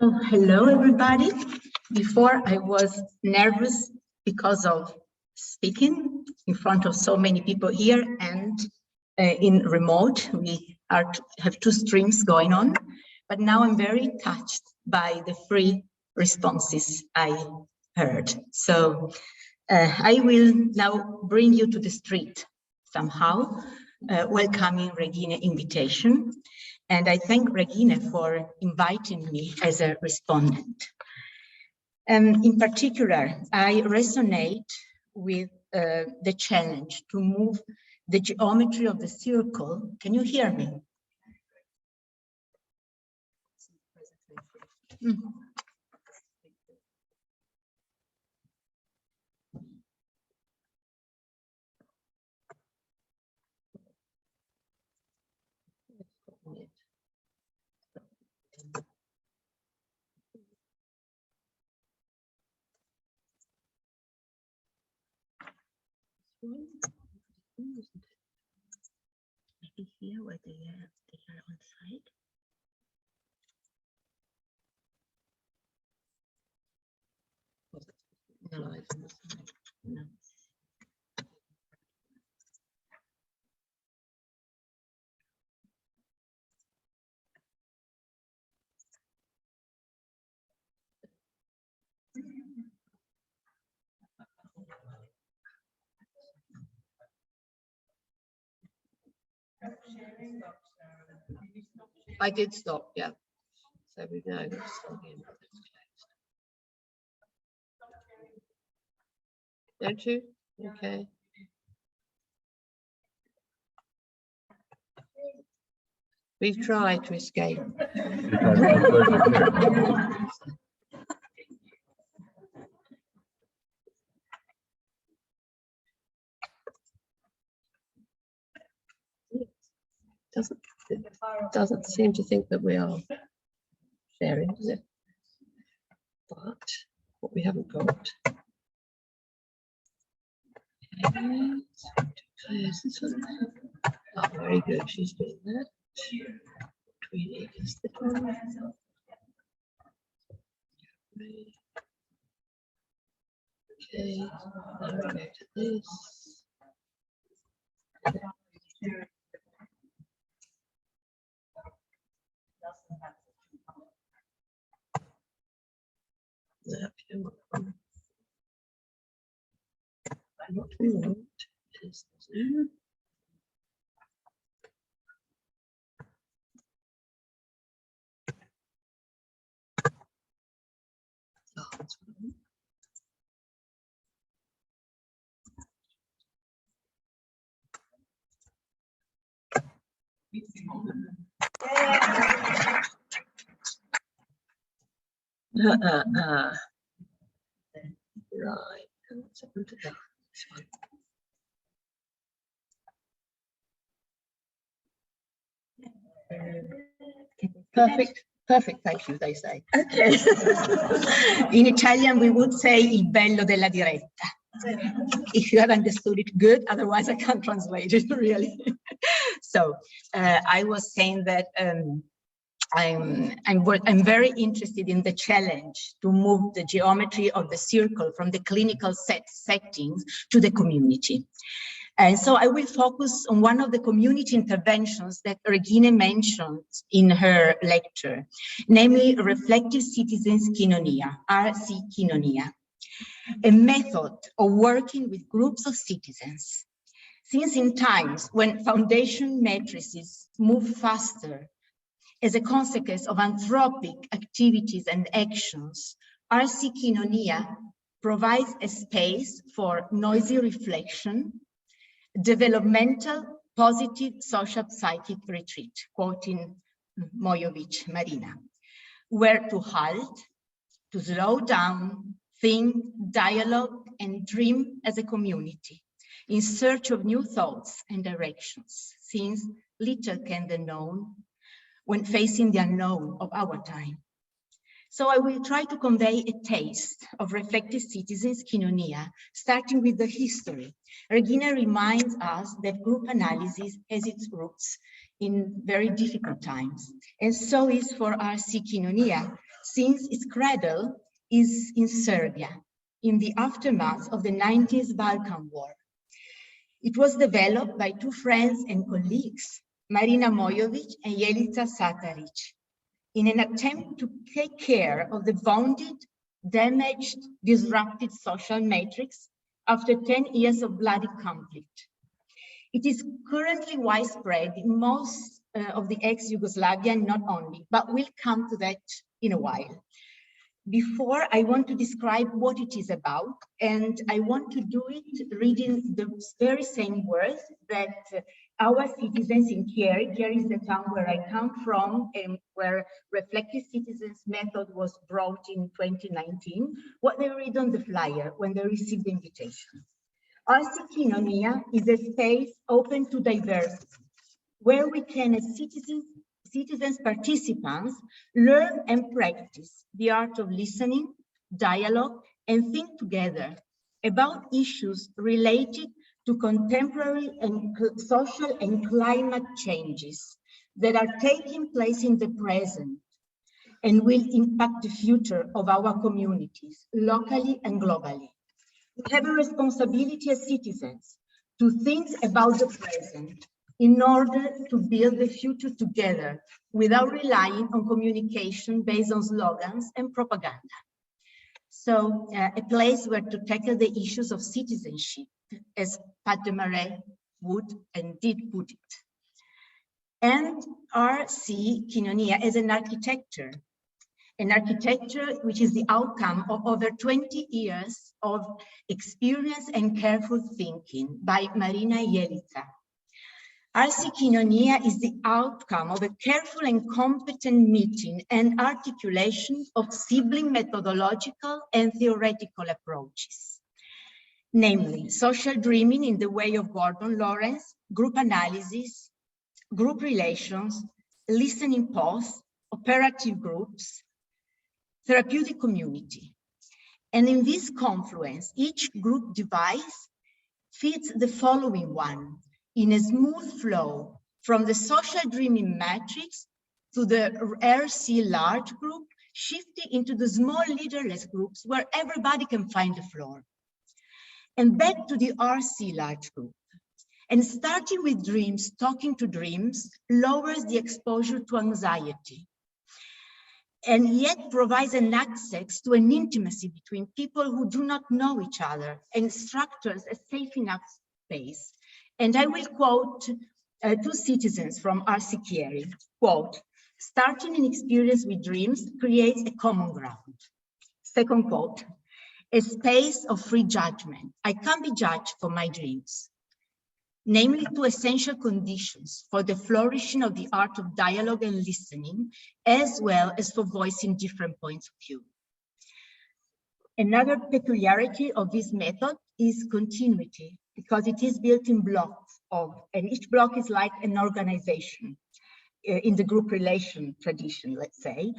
So, hello, everybody. Before I was nervous because of speaking in front of so many people here and in remote. We have two streams going on, but now I'm very touched by the free responses I heard. So I will now bring you to the street somehow, welcoming Regine invitation. And I thank Regine for inviting me as a respondent. In particular, I resonate with the challenge to move the geometry of the circle. Can you hear me? Maybe here where they are on site. No.
I did stop, yeah. So we know. Don't you? Okay. We've tried to escape. It doesn't seem to think that we are sharing, does it? But what we haven't got. Oh, very good. She's doing that. What we need is the one. Okay, now we go to this. What we want is Zoom. Right. Perfect, perfect, thank you, they say.
Okay. In Italian, we would say il bello della diretta. If you have understood it, good. Otherwise, I can't translate it, really. So I was saying that I'm very interested in the challenge to move the geometry of the circle from the clinical settings to the community. And so I will focus on one of the community interventions that Regine mentioned in her lecture, namely Reflective Citizens Kinonia, RC Kinonia, a method of working with groups of citizens. Since in times when foundation matrices move faster as a consequence of anthropic activities and actions, RC Kinonia provides a space for noisy reflection, developmental, positive social psychic retreat, quoting Mojovic Marina, where to halt, to slow down, think, dialogue, and dream as a community in search of new thoughts and directions, since little can the known when facing the unknown of our time. So I will try to convey a taste of Reflective Citizens Kinonia, starting with the history. Regine reminds us that group analysis has its roots in very difficult times, and so is for RC Kinonia, since its cradle is in Serbia, in the aftermath of the 90s Balkan War. It was developed by two friends and colleagues, Marina Mojovic and Jelica Sataric, in an attempt to take care of the wounded, damaged, disrupted social matrix after 10 years of bloody conflict. It is currently widespread in most of the ex-Yugoslavia, not only, but we'll come to that in a while. Before, I want to describe what it is about, and I want to do it reading the very same words that our citizens in Chieri is the town where I come from, and where Reflective Citizens method was brought in 2019, what they read on the flyer when they received the invitation. RC Kinonia is a space open to diversity, where we can, as citizens participants, learn and practice the art of listening, dialogue, and think together about issues related to contemporary and social and climate changes that are taking place in the present and will impact the future of our communities, locally and globally. We have a responsibility as citizens to think about the present in order to build the future together without relying on communication based on slogans and propaganda. So a place where to tackle the issues of citizenship, as Pat de Marais would and did put it. And RC Kinonia as an architecture which is the outcome of over 20 years of experience and careful thinking by Marina Jelica. RC Kinonia is the outcome of a careful and competent meeting and articulation of sibling methodological and theoretical approaches, namely social dreaming in the way of Gordon Lawrence, group analysis, group relations, listening pause, operative groups, therapeutic community. And in this confluence, each group device fits the following one in a smooth flow from the social dreaming matrix to the RC large group, shifting into the small leaderless groups where everybody can find the floor. And back to the RC large group. And starting with dreams, talking to dreams lowers the exposure to anxiety, and yet provides an access to an intimacy between people who do not know each other and structures a safe enough space. And I will quote two citizens from RC Chieri, quote, starting an experience with dreams creates a common ground. Second quote, a space of free judgment. I can't be judged for my dreams. Namely, two essential conditions for the flourishing of the art of dialogue and listening, as well as for voicing different points of view. Another peculiarity of this method is continuity, because it is built in blocks and each block is like an organization in the group relation tradition, let's say.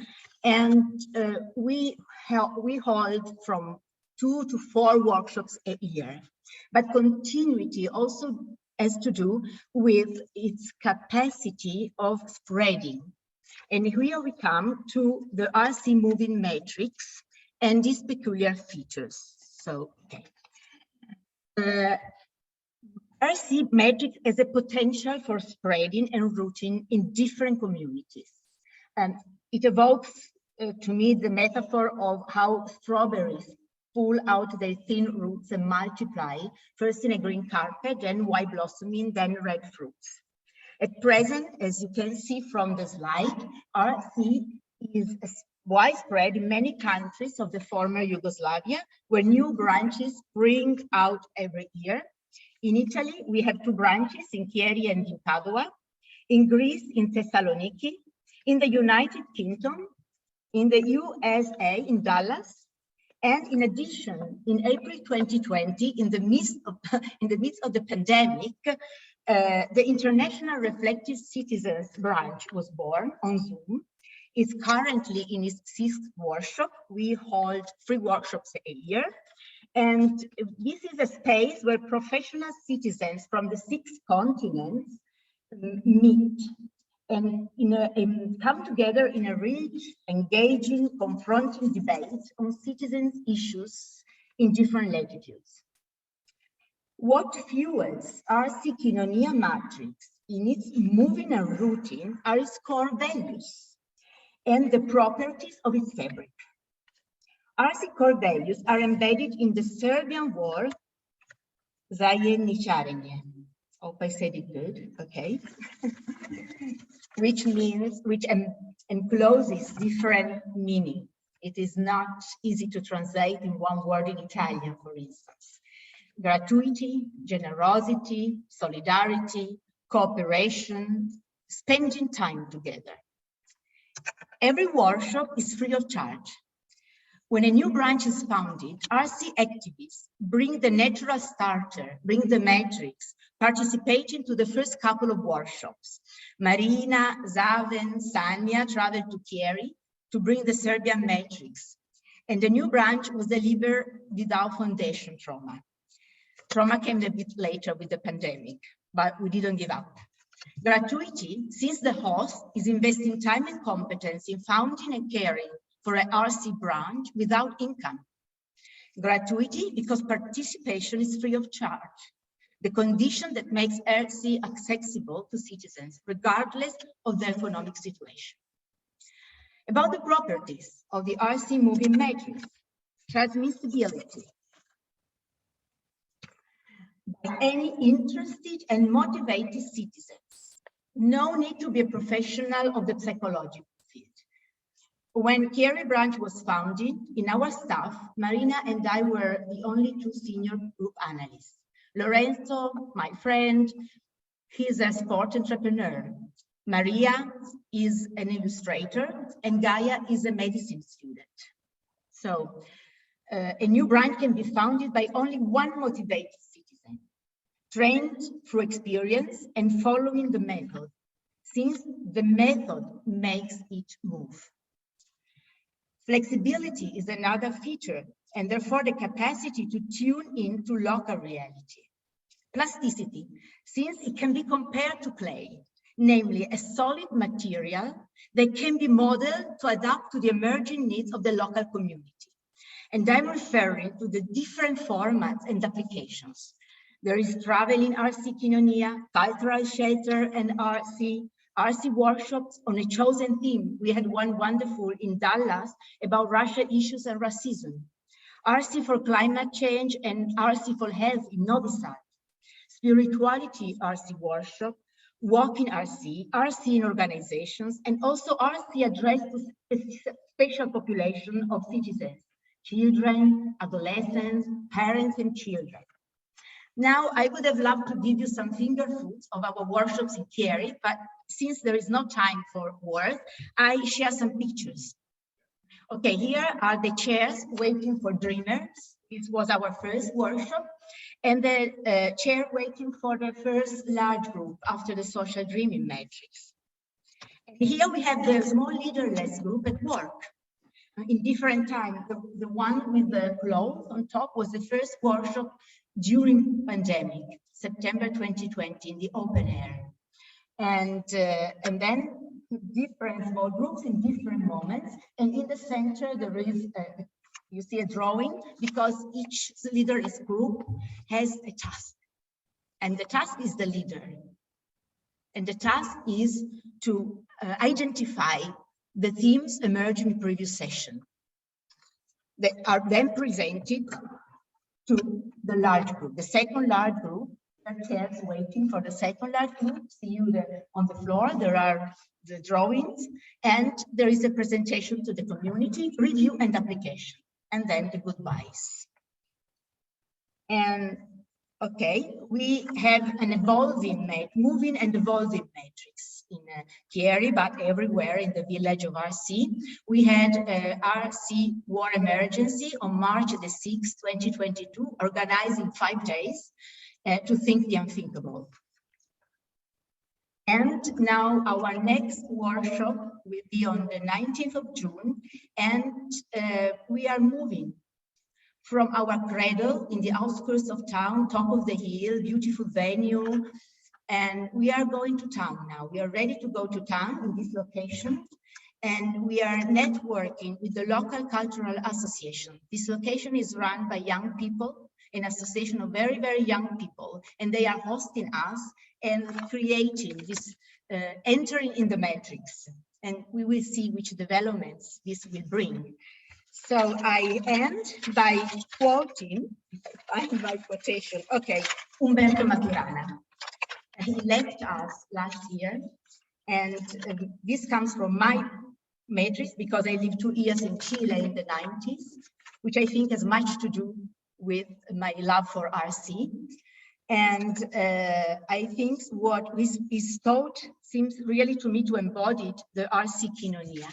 And we hold from 2 to 4 workshops a year. But continuity also has to do with its capacity of spreading. And here we come to the RC moving matrix and these peculiar features. So, okay. RC matrix has a potential for spreading and rooting in different communities. And it evokes to me the metaphor of how strawberries pull out their thin roots and multiply, first in a green carpet, then white blossoming, then red fruits. At present, as you can see from the slide, RC is widespread in many countries of the former Yugoslavia, where new branches spring out every year. In Italy, we have 2 branches in Chieri and in Padua, in Greece, in Thessaloniki, in the United Kingdom, in the USA, in Dallas, and in addition, in April 2020, in the midst of the pandemic, the International Reflective Citizens branch was born on Zoom. It's currently in its 6th workshop. We hold 3 workshops a year. And this is a space where professional citizens from the 6 continents meet and come together in a rich, engaging, confronting debate on citizens' issues in different latitudes. What fuels RC Kinonia matrix in its moving and rooting are its core values and the properties of its fabric. RC core values are embedded in the Serbian word zajedničarenje. Hope I said it good, okay. which encloses different meaning. It is not easy to translate in one word in Italian, for instance. Gratuity, generosity, solidarity, cooperation, spending time together. Every workshop is free of charge. When a new branch is founded, RC activists bring the natural starter, bring the matrix, participating to the first couple of workshops. Marina, Zaven, Sanja traveled to Chieri to bring the Serbian matrix. And the new branch was delivered without foundation trauma. Trauma came a bit later with the pandemic, but we didn't give up. Gratuity, since the host is investing time and competence in founding and caring for an RC branch without income. Gratuity, because participation is free of charge, the condition that makes RC accessible to citizens, regardless of their economic situation. About the properties of the RC moving matrix, transmissibility. By any interested and motivated citizens. No need to be a professional of the psychological field. When Chieri branch was founded, in our staff, Marina and I were the only 2 senior group analysts. Lorenzo, my friend, he's a sport entrepreneur. Maria is an illustrator, and Gaia is a medicine student. So a new branch can be founded by only one motivated citizen, trained through experience and following the method, since the method makes it move. Flexibility is another feature, and therefore the capacity to tune in to local reality. Plasticity, since it can be compared to clay, namely a solid material that can be modeled to adapt to the emerging needs of the local community. And I'm referring to the different formats and applications. There is travel in RC Kinonia, cultural shelter and RC workshops on a chosen theme. We had one wonderful in Dallas about Russian issues and racism. RC for climate change and RC for health in Novi Sad. Spirituality RC workshop, walk in RC, RC in organizations, and also RC addressed to special population of citizens, children, adolescents, parents, and children. Now, I would have loved to give you some finger foods of our workshops in Chieri, but since there is no time for words, I share some pictures. Okay, here are the chairs waiting for dreamers. This was our first workshop, and the chair waiting for the first large group after the social dreaming matrix. And here we have the small leaderless group at work. In different times, the one with the clothes on top was the first workshop during pandemic, September 2020, in the open air. And then different small groups in different moments. And in the center, there is, you see a drawing, because each leaderless group has a task. And the task is the leader. And the task is to identify the themes emerging in the previous session. They are then presented to the large group, the second large group. Chairs waiting for the second large group. See you there on the floor. There are the drawings, and there is a presentation to the community, review and application, and then the goodbyes. And okay, we have an evolving, moving and evolving matrix in Chieri, but everywhere in the village of RC. We had RC war emergency on March the 6th, 2022, organized in 5 days. To think the unthinkable. And now our next workshop will be on the 19th of June, and we are moving from our cradle in the outskirts of town, top of the hill, beautiful venue, and we are going to town now. We are ready to go to town in this location, and we are networking with the local cultural association. This location is run by young people, an association of very, very young people, and they are hosting us and creating this, entering in the matrix. And we will see which developments this will bring. So I end by quoting, I find my quotation, okay, Umberto Maturana. He left us last year, and this comes from my matrix because I lived 2 years in Chile in the 90s, which I think has much to do with my love for RC. And I think what is taught seems really to me to embody the RC Kinonia.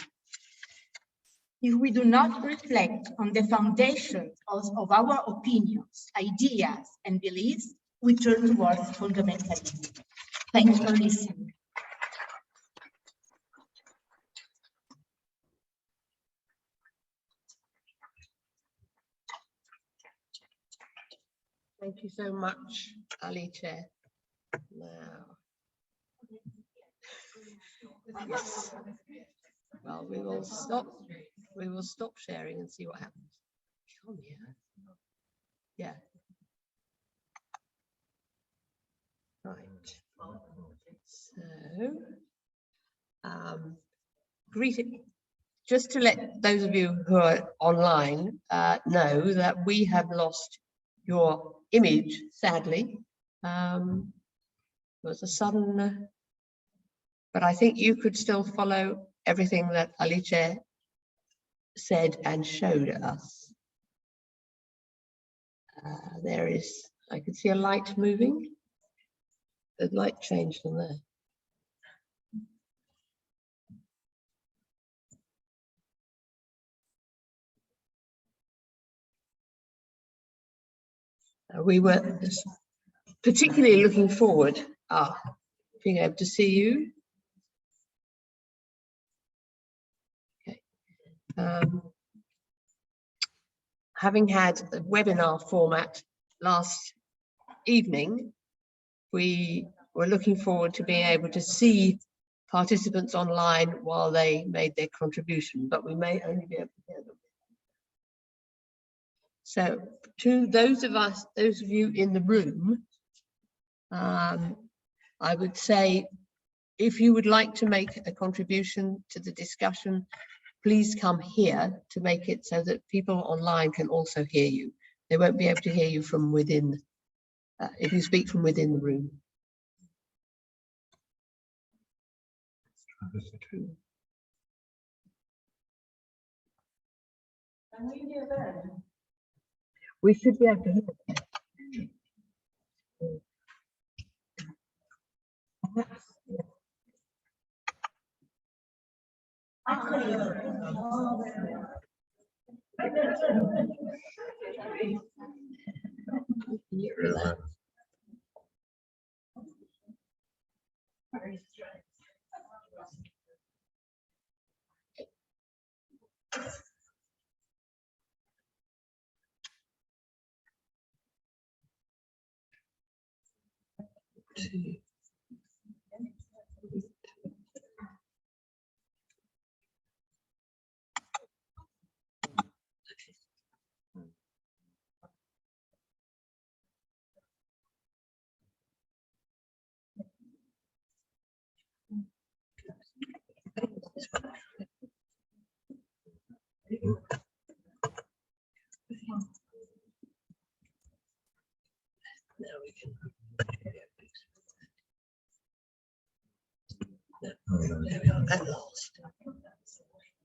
If we do not reflect on the foundation of our opinions, ideas, and beliefs, we turn towards fundamentalism. Thanks for listening.
Thank you so much, Alicia. Now, yes. Well, we will stop sharing and see what happens. Come here. Yeah. Right. So, greeting. Just to let those of you who are online know that we have lost your image, sadly. It was a sudden, but I think you could still follow everything that Alicia said and showed us. There is, I could see a light moving. The light changed on there. We were particularly looking forward to being able to see you. Okay. Having had a webinar format last evening, we were looking forward to being able to see participants online while they made their contribution, but we may only be able to hear them. So to those of you in the room, I would say, if you would like to make a contribution to the discussion, please come here to make it so that people online can also hear you. They won't be able to hear you from within, if you speak from within the room. Can we hear them? We should be able to hear them.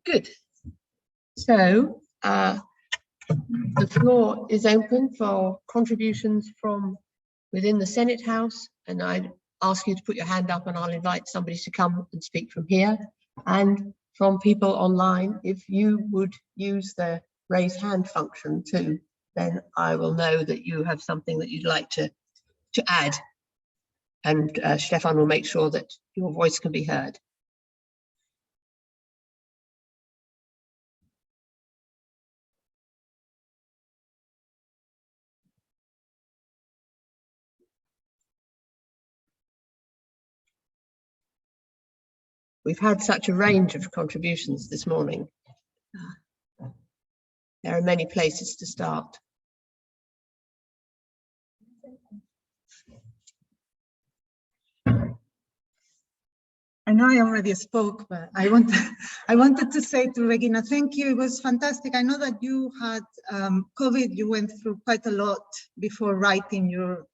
Good. So the floor is open for contributions from within the Senate House, and I'd ask you to put your hand up and I'll invite somebody to come and speak from here. And from people online, if you would use the raise hand function too, then I will know that you have something that you'd like to add. And Stefan will make sure that your voice can be heard. We've had such a range of contributions this morning. There are many places to start.
I know I already spoke, but I wanted to say to Regina, thank you. It was fantastic. I know that you had COVID. You went through quite a lot before writing your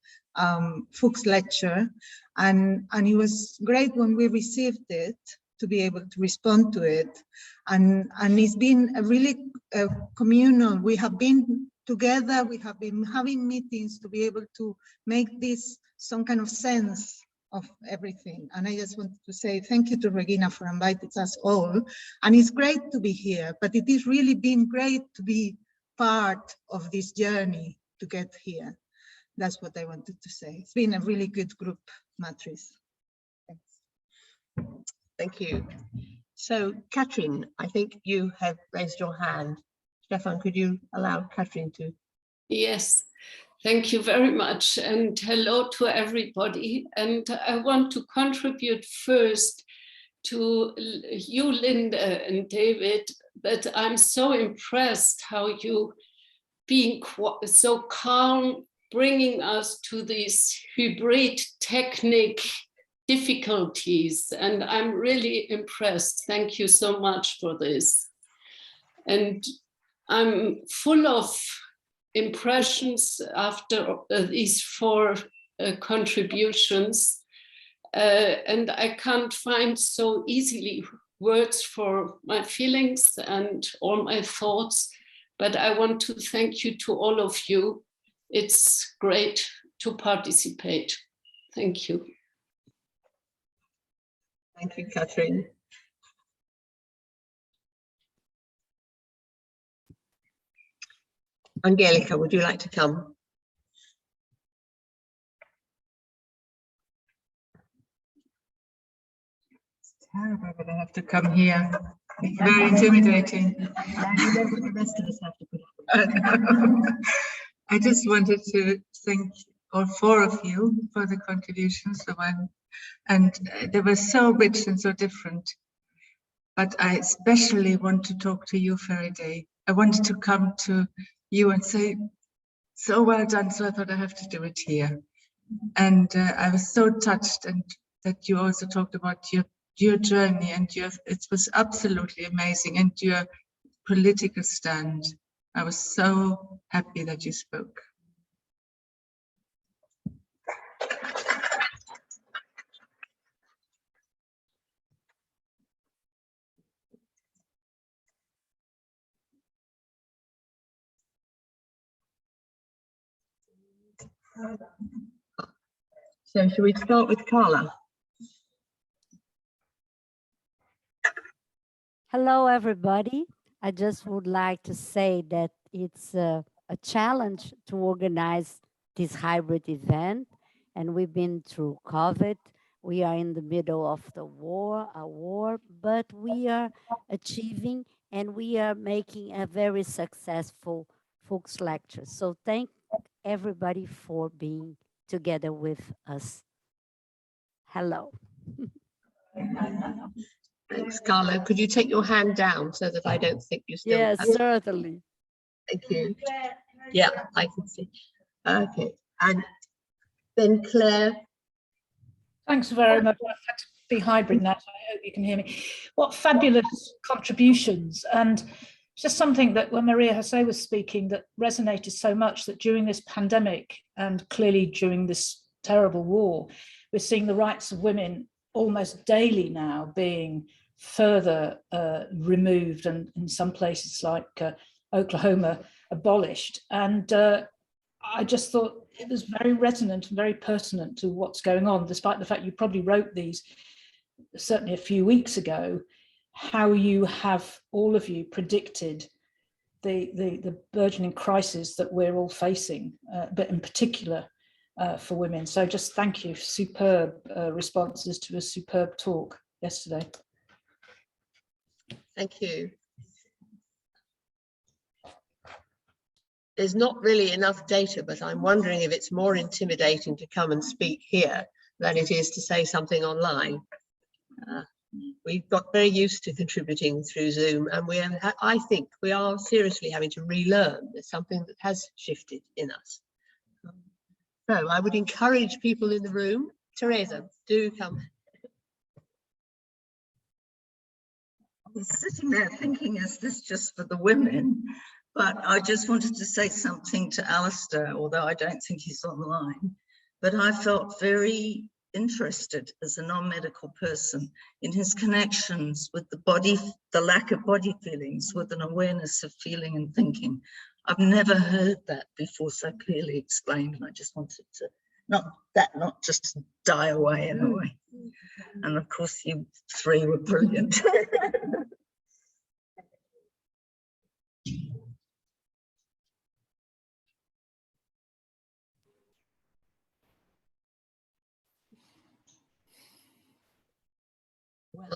Foulkes lecture, and it was great when we received it to be able to respond to it. And it's been a really communal. We have been together. We have been having meetings to be able to make this some kind of sense of everything. And I just wanted to say thank you to Regina for inviting us all. And it's great to be here, but it is really been great to be part of this journey to get here. That's what I wanted to say. It's been a really good group matrix. Thanks.
Thank you. So, Katrin, I think you have raised your hand. Stefan, could you allow Katrin to?
Yes, thank you very much. And hello to everybody. And I want to contribute first to you, Linde and David, that I'm so impressed how you being so calm, bringing us to these hybrid technique difficulties. And I'm really impressed. Thank you so much for this. And I'm full of impressions after these 4 contributions. And I can't find so easily words for my feelings and all my thoughts, but I want to thank you to all of you. It's great to participate. Thank you.
Thank you, Katrin. Angelica, would you like to come?
It's terrible that I have to come here. It's very intimidating.
The rest of us have to put up.
I just wanted to thank all 4 of you for the contributions. And they were so rich and so different. But I especially want to talk to you, Faraday. I wanted to come to you and say, so well done. So I thought I have to do it here. And I was so touched, and that you also talked about your journey, and it was absolutely amazing, and your political stand. I was so happy that you spoke.
So should we start with Carla?
Hello, everybody. I just would like to say that it's a challenge to organize this hybrid event, and we've been through COVID. We are in the middle of a war, but we are achieving and we are making a very successful Foulkes Lecture. So thank everybody for being together with us. Hello.
Thanks, Carla. Could you take your hand down so that I don't think you still
Yes,
have it?
certainly.
Thank you. Yeah, I can see. Okay, and then Claire.
Thanks very much. I've had to be hybrid now, so I hope you can hear me. What fabulous contributions, and just something that when Maria-José was speaking that resonated so much, that during this pandemic and clearly during this terrible war, we're seeing the rights of women almost daily now being further removed, and in some places like Oklahoma abolished. And I just thought it was very resonant and very pertinent to what's going on, despite the fact you probably wrote these certainly a few weeks ago, how you have, all of you, predicted the burgeoning crisis that we're all facing, but in particular for women. So just thank you. Superb responses to a superb talk yesterday.
Thank you. There's not really enough data, but I'm wondering if it's more intimidating to come and speak here than it is to say something online. We've got very used to contributing through Zoom, and I think we are seriously having to relearn. There's something that has shifted in us. So I would encourage people in the room. Teresa, do come.
I was sitting there thinking, is this just for the women? But I just wanted to say something to Alistair, although I don't think he's online. But I felt very interested as a non-medical person in his connections with the body, the lack of body feelings, with an awareness of feeling and thinking. I've never heard that before so clearly explained, and I just wanted to not just die away in a way. And of course, you three were brilliant.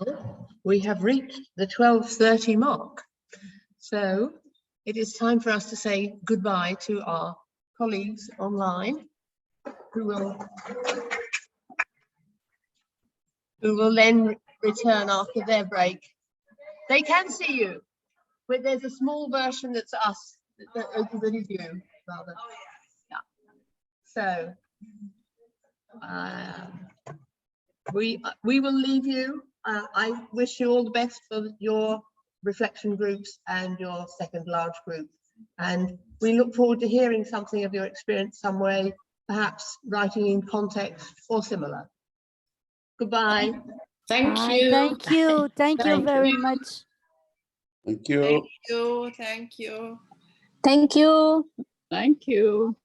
Well, we have reached the 12:30 mark. So it is time for us to say goodbye to our colleagues online, who will then return after their break. They can see you, but there's a small version that's us, that is you, rather. Yeah. So we will leave you. I wish you all the best for your reflection groups and your second large group. And we look forward to hearing something of your experience some way, perhaps writing in context or similar. Goodbye.
Thank
Bye.
you.
Thank you. Thank you very much.
Thank you.
Thank you. Thank you.
Thank you.
Thank you.